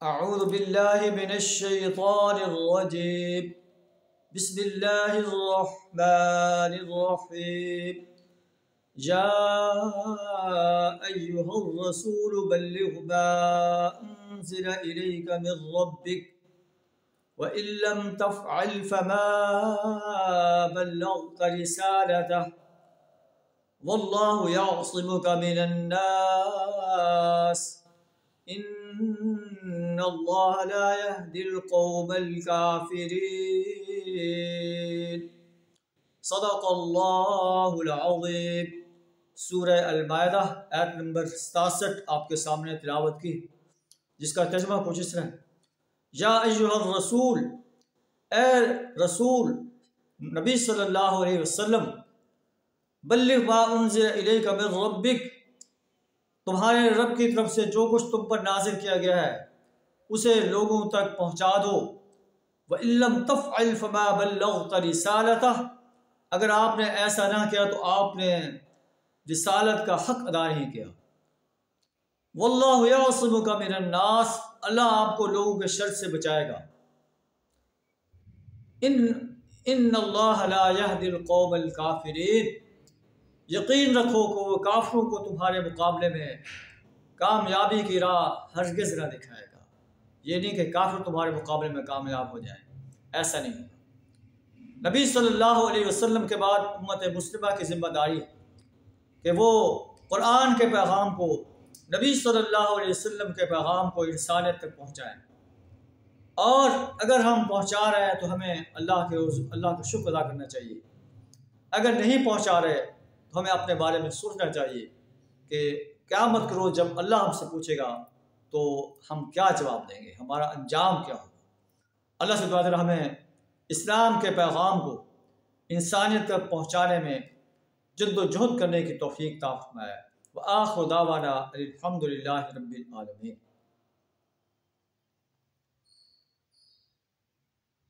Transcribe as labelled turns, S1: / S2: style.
S1: أعوذ بالله من الشيطان الرجيم. بسم الله الرحمن الرحيم. يا أيها الرسول بلغ ما أنزل إليك من ربك وإن لم تفعل فما بلغت رسالته والله يعصمك من الناس إن الله لا يهدي القوم الكافرين. صدق اللہ العظیم. سورہ المائدہ آیت نمبر 67 آپ کے سامنے تلاوت کی، جس کا ترجمہ کچھ اس طرح ہے: یا ایھا الرسول، اے رسول نبی صلی اللہ علیہ وسلم، بلغ ما انزل الیک من ربک، تمہارے رب کی طرف سے جو کچھ تم پر نازل کیا گیا ہے اسے لوگوں تک پہنچا دو. وَإِن لَّمْ تَفْعَلْ فَمَا بَلَّغْتَ رِسَالَتَهُ، اگر آپ نے ایسا نہ کیا تو آپ نے رسالت کا حق ادا نہیں کیا. وَاللَّهُ يَعْصِمُكَ مِنَ النَّاسِ، اللہ آپ کو لوگوں کے شر سے بچائے گا. ان اللہ لا يهدي القوم الكافرین، یقین رکھو کہ وہ کافروں کو تمہارے مقابلے میں کامیابی کی راہ ہرگز نہ دکھائے گا. یہ نہیں کہ کافر تمہارے مقابلے میں کامیاب ہو جائیں، ایسا نہیں ہوگا. نبی صلی اللہ علیہ وسلم کے بعد امت مسلمہ کی ذمہ داری ہے کہ وہ قرآن کے پیغام کو، نبی صلی اللہ علیہ وسلم کے پیغام کو انسانیت تک پہنچائیں. اور اگر ہم پہنچا رہے ہیں تو ہمیں اللہ کا شکر ادا کرنا چاہیے. اگر نہیں پہنچا رہے تو ہمیں اپنے بارے میں سوچنا چاہیے کہ قیامت کے روز جب اللہ ہم سے پوچھے گا تو ہم کیا جواب دیں گے، ہمارا انجام کیا ہوگا. اللہ سے دعا کریں ہمیں اسلام کے پیغام کو انسانیت تک پہنچانے میں جد و جہد کرنے کی توفیق عطا فرمائے. وآخر دعوانا الحمد للہ رب العالمین.